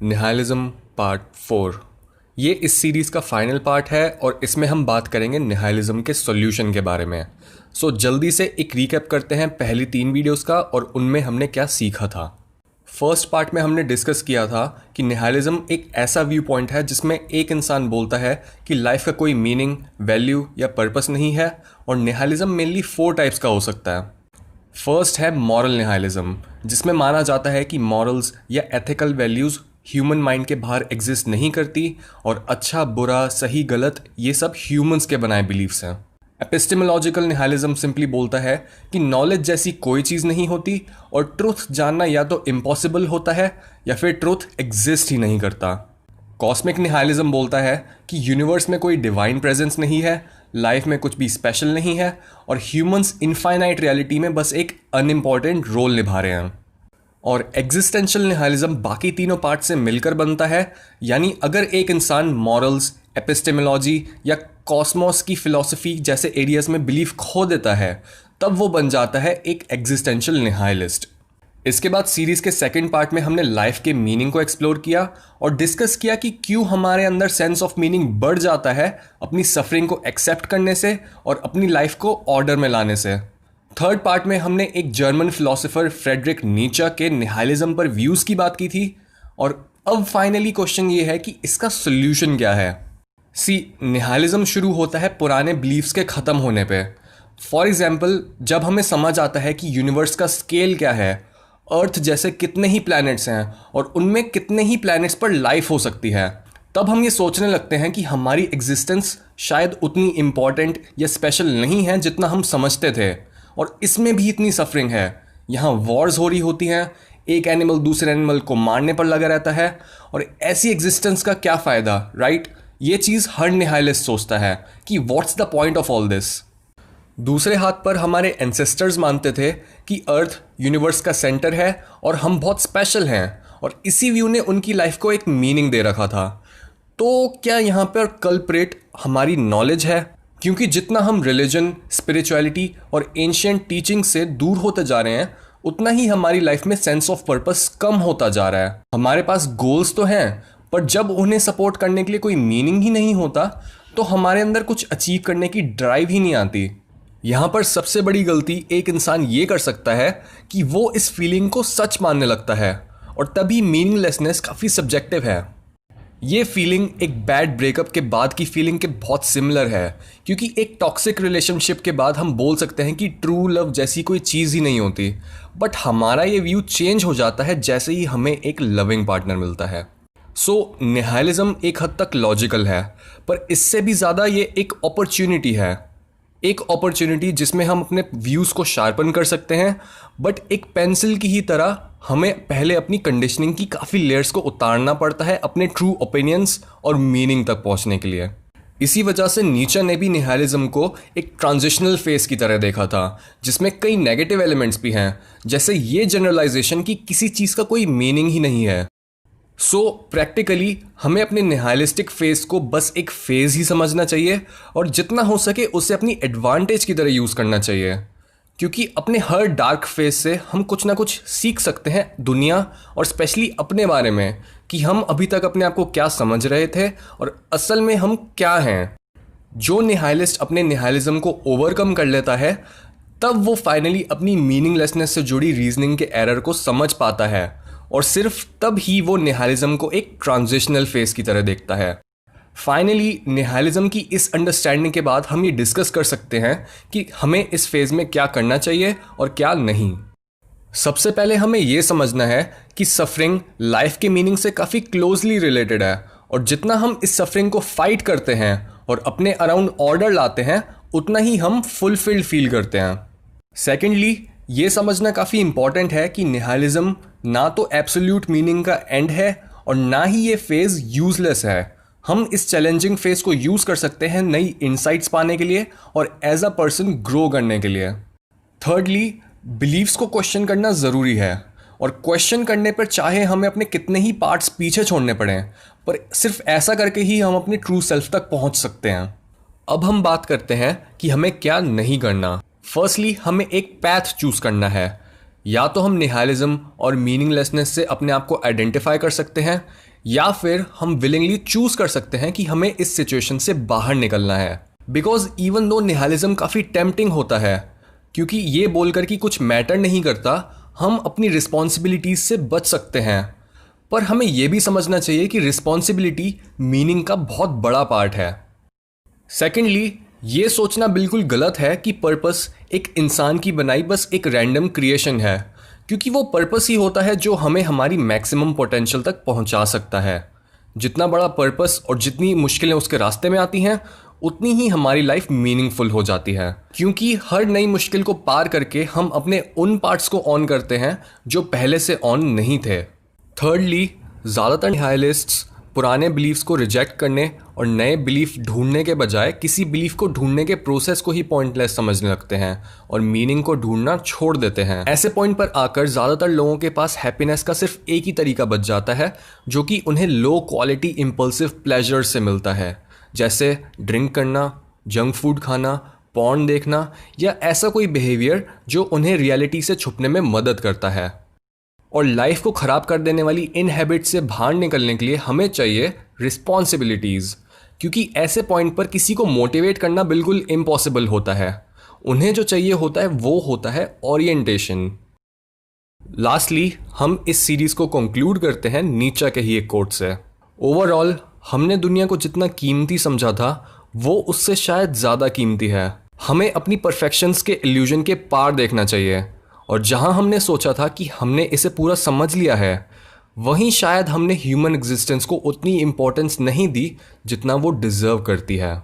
निहाइलिज्म part 4। ये इस series का फाइनल पार्ट है और इसमें हम बात करेंगे निहाइलिज्म के सॉल्यूशन के बारे में। सो जल्दी से एक रीकैप करते हैं पहली 3 वीडियोस का और उनमें हमने क्या सीखा था। फर्स्ट पार्ट में हमने डिस्कस किया था कि निहाइलिज्म एक ऐसा व्यू पॉइंट है जिसमें एक इंसान बोलता है कि लाइफ का कोई मीनिंग, वैल्यू या पर्पस नहीं है। और निहाइलिज्म मेनली 4 टाइप्स का हो सकता है। फर्स्ट है मॉरल निहाइलिज्म, जिसमें माना जाता है कि मॉरल्स या एथिकल वैल्यूज़ ह्यूमन माइंड के बाहर एग्जिस्ट नहीं करती और अच्छा बुरा सही गलत ये सब ह्यूमंस के बनाए बिलीफ्स हैं। एपिस्टेमोलॉजिकल निहाइलिज्म सिंपली बोलता है कि नॉलेज जैसी कोई चीज़ नहीं होती और ट्रुथ जानना या तो इम्पॉसिबल होता है या फिर ट्रुथ एग्जिस्ट ही नहीं करता। कॉस्मिक निहाइलिज्म बोलता है कि यूनिवर्स में कोई डिवाइन प्रेजेंस नहीं है, लाइफ में कुछ भी स्पेशल नहीं है और ह्यूमंस इनफाइनाइट रियलिटी में बस एक अनइम्पॉर्टेंट रोल निभा रहे हैं। और एग्जिस्टेंशियल निहाइलिज्म बाकी तीनों पार्ट से मिलकर बनता है, यानी अगर एक इंसान मॉरल्स, एपिस्टेमोलॉजी या कॉस्मोस की फिलॉसफी जैसे एरियाज में बिलीफ खो देता है तब वो बन जाता है एक एग्जिस्टेंशियल निहाइलिस्ट। इसके बाद सीरीज के सेकंड पार्ट में हमने लाइफ के मीनिंग को एक्सप्लोर किया और डिस्कस किया कि क्यों हमारे अंदर सेंस ऑफ मीनिंग बढ़ जाता है अपनी सफरिंग को एक्सेप्ट करने से और अपनी लाइफ को ऑर्डर में लाने से। थर्ड पार्ट में हमने एक जर्मन फिलोसोफर फ्रेडरिक नीचा के निहाइलिज्म पर व्यूज़ की बात की थी और अब फाइनली क्वेश्चन ये है कि इसका सोल्यूशन क्या है। निहाइलिज्म शुरू होता है पुराने बिलीफ्स के ख़त्म होने पे। फॉर एग्जाम्पल, जब हमें समझ आता है कि यूनिवर्स का स्केल क्या है, अर्थ जैसे कितने ही प्लैनेट्स हैं और उनमें कितने ही प्लैनेट्स पर लाइफ हो सकती है, तब हम ये सोचने लगते हैं कि हमारी एग्जिस्टेंस शायद उतनी इम्पॉर्टेंट या स्पेशल नहीं है जितना हम समझते थे। और इसमें भी इतनी सफरिंग है, यहाँ वॉर्स हो रही होती हैं, एक एनिमल दूसरे एनिमल को मारने पर लगा रहता है और ऐसी एग्जिस्टेंस का क्या फ़ायदा, राइट? ये चीज़ हर निहाइलिस्ट सोचता है कि what's the point of all this. दूसरे हाथ पर हमारे एंसेस्टर्स मानते थे कि अर्थ यूनिवर्स का सेंटर है और हम बहुत स्पेशल हैं और इसी व्यू ने उनकी लाइफ को एक मीनिंग दे रखा था। तो क्या यहाँ पर कल्प्रेट हमारी नॉलेज है? क्योंकि जितना हम रिलीजन, स्पिरिचुअलिटी और एंशिएंट टीचिंग से दूर होते जा रहे हैं उतना ही हमारी लाइफ में सेंस ऑफ पर्पस कम होता जा रहा है। हमारे पास गोल्स तो हैं, पर जब उन्हें सपोर्ट करने के लिए कोई मीनिंग ही नहीं होता तो हमारे अंदर कुछ अचीव करने की ड्राइव ही नहीं आती। यहाँ पर सबसे बड़ी गलती एक इंसान ये कर सकता है कि वो इस फीलिंग को सच मानने लगता है और तभी मीनिंगलेसनेस काफ़ी सब्जेक्टिव है। ये फीलिंग एक बैड ब्रेकअप के बाद की फीलिंग के बहुत सिमिलर है, क्योंकि एक टॉक्सिक रिलेशनशिप के बाद हम बोल सकते हैं कि ट्रू लव जैसी कोई चीज़ ही नहीं होती, बट हमारा ये व्यू चेंज हो जाता है जैसे ही हमें एक लविंग पार्टनर मिलता है। निहाइलिज्म एक हद तक लॉजिकल है, पर इससे भी ज़्यादा ये एक अपॉर्चुनिटी है। एक अपॉर्चुनिटी जिसमें हम अपने व्यूज़ को शार्पन कर सकते हैं, बट एक पेंसिल की ही तरह हमें पहले अपनी कंडीशनिंग की काफ़ी लेयर्स को उतारना पड़ता है अपने ट्रू ओपिनियंस और मीनिंग तक पहुंचने के लिए। इसी वजह से नीचे ने भी निहाइलिज्म को एक ट्रांजिशनल फेस की तरह देखा था, जिसमें कई नेगेटिव एलिमेंट्स भी हैं, जैसे ये जनरलाइजेशन कि किसी चीज़ का कोई मीनिंग ही नहीं है। प्रैक्टिकली हमें अपने निहाइलिस्टिक फेज को बस एक फेज ही समझना चाहिए और जितना हो सके उसे अपनी एडवांटेज की तरह यूज़ करना चाहिए, क्योंकि अपने हर डार्क फेज से हम कुछ ना कुछ सीख सकते हैं दुनिया और स्पेशली अपने बारे में, कि हम अभी तक अपने आप को क्या समझ रहे थे और असल में हम क्या हैं। जो निहाइलिस्ट अपने निहाइलिज्म को ओवरकम कर लेता है तब वो फाइनली अपनी मीनिंगलेसनेस से जुड़ी रीजनिंग के एरर को समझ पाता है और सिर्फ तब ही वो निहाइलिज्म को एक ट्रांजिशनल फेज की तरह देखता है। फाइनली निहाइलिज्म की इस अंडरस्टैंडिंग के बाद हम ये डिस्कस कर सकते हैं कि हमें इस फेज में क्या करना चाहिए और क्या नहीं। सबसे पहले हमें ये समझना है कि सफरिंग लाइफ के मीनिंग से काफ़ी क्लोजली रिलेटेड है और जितना हम इस सफरिंग को फाइट करते हैं और अपने अराउंड ऑर्डर लाते हैं उतना ही हम फुलफिल्ड फील करते हैं। सेकेंडली, ये समझना काफ़ी इंपॉर्टेंट है कि निहाइलिज्म ना तो एब्सोल्यूट मीनिंग का एंड है और ना ही ये फेज़ यूज़लेस है। हम इस चैलेंजिंग फेज़ को यूज़ कर सकते हैं नई इंसाइट्स पाने के लिए और एज अ पर्सन ग्रो करने के लिए। थर्डली, बिलीव्स को क्वेश्चन करना ज़रूरी है और क्वेश्चन करने पर चाहे हमें अपने कितने ही पार्ट्स पीछे छोड़ने पड़ें, पर सिर्फ ऐसा करके ही हम अपने ट्रू सेल्फ तक पहुंच सकते हैं। अब हम बात करते हैं कि हमें क्या नहीं करना। फर्स्टली, हमें एक पैथ चूज़ करना है, या तो हम निहाइलिज्म और मीनिंगलेसनेस से अपने आप को आइडेंटिफाई कर सकते हैं, या फिर हम विलिंगली चूज कर सकते हैं कि हमें इस सिचुएशन से बाहर निकलना है। बिकॉज इवन दो निहाइलिज्म काफ़ी टेम्पटिंग होता है, क्योंकि ये बोलकर कि कुछ मैटर नहीं करता, हम अपनी रिस्पॉन्सिबिलिटीज से बच सकते हैं। पर हमें यह भी समझना चाहिए कि रिस्पॉन्सिबिलिटी मीनिंग का बहुत बड़ा पार्ट है। सेकेंडली, ये सोचना बिल्कुल गलत है कि पर्पस एक इंसान की बनाई बस एक रैंडम क्रिएशन है, क्योंकि वो पर्पस ही होता है जो हमें हमारी मैक्सिमम पोटेंशियल तक पहुंचा सकता है। जितना बड़ा पर्पस और जितनी मुश्किलें उसके रास्ते में आती हैं, उतनी ही हमारी लाइफ मीनिंगफुल हो जाती है, क्योंकि हर नई मुश्किल को पार करके हम अपने उन पार्ट्स को ऑन करते हैं जो पहले से ऑन नहीं थे। थर्डली, ज़्यादातर निहाइलिस्ट्स पुराने बिलीफ्स को रिजेक्ट करने और नए बिलीफ ढूंढने के बजाय किसी बिलीफ को ढूंढने के प्रोसेस को ही पॉइंटलेस समझने लगते हैं और मीनिंग को ढूंढना छोड़ देते हैं। ऐसे पॉइंट पर आकर ज़्यादातर लोगों के पास हैप्पीनेस का सिर्फ एक ही तरीका बच जाता है, जो कि उन्हें लो क्वालिटी इम्पल्सिव प्लेजर से मिलता है, जैसे ड्रिंक करना, जंक फूड खाना, पॉर्न देखना, या ऐसा कोई बिहेवियर जो उन्हें रियलिटी से छुपने में मदद करता है। और लाइफ को ख़राब कर देने वाली इन हैबिट से बाहर निकलने के लिए हमें चाहिए रिस्पॉन्सिबिलिटीज़, क्योंकि ऐसे पॉइंट पर किसी को मोटिवेट करना बिल्कुल इम्पॉसिबल होता है। उन्हें जो चाहिए होता है वो होता है ओरिएंटेशन। लास्टली, हम इस सीरीज़ को कंक्लूड करते हैं नीचे के ही एक कोट से। ओवरऑल हमने दुनिया को जितना कीमती समझा था, वो उससे शायद ज़्यादा कीमती है। हमें अपनी परफेक्शंस के इल्यूजन के पार देखना चाहिए, और जहां हमने सोचा था कि हमने इसे पूरा समझ लिया है, वहीं शायद हमने ह्यूमन एग्जिस्टेंस को उतनी इम्पोर्टेंस नहीं दी जितना वो डिज़र्व करती है।